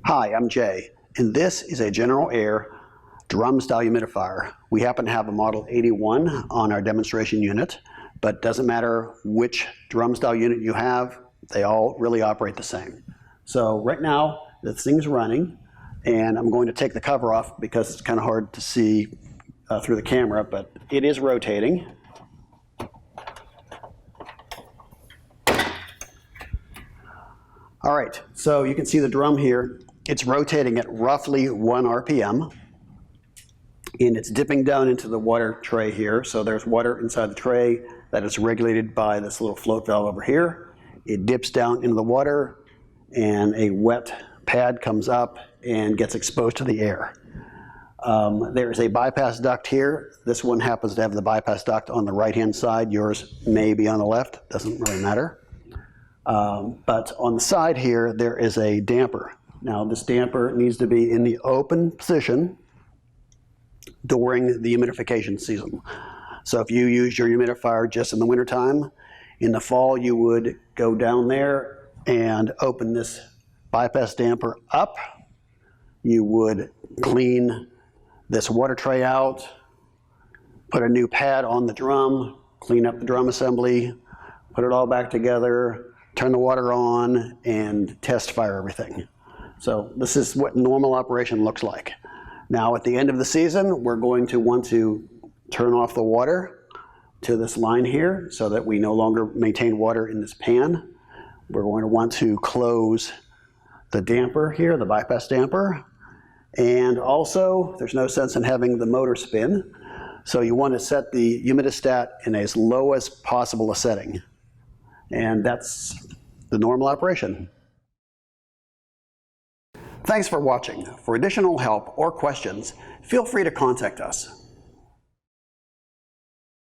Hi, I'm Jay, and this is a GeneralAire drum style humidifier. We happen to have a model 81 on our demonstration unit, but it doesn't matter which drum style unit you have, they all really operate the same. So right now, this thing's running, and I'm going to take the cover off because it's kind of hard to see through the camera, but it is rotating. All right, so you can see the drum here. It's rotating at roughly 1 RPM, and it's dipping down into the water tray here. So there's water inside the tray that is regulated by this little float valve over here. It dips down into the water, and a wet pad comes up and gets exposed to the air. There's a bypass duct here. This one happens to have the bypass duct on the right-hand side. Yours may be on the left, doesn't really matter. But on the side here, there is a damper. Now, this damper needs to be in the open position during the humidification season. So if you use your humidifier just in the wintertime, in the fall you would go down there and open this bypass damper up. You would clean this water tray out, put a new pad on the drum, clean up the drum assembly, put it all back together, turn the water on, and test fire everything. So this is what normal operation looks like. Now at the end of the season, we're going to want to turn off the water to this line here so that we no longer maintain water in this pan. We're going to want to close the damper here, the bypass damper. And also, there's no sense in having the motor spin. So you want to set the humidistat in as low as possible a setting. And that's the normal operation. Thanks for watching. For additional help or questions, feel free to contact us.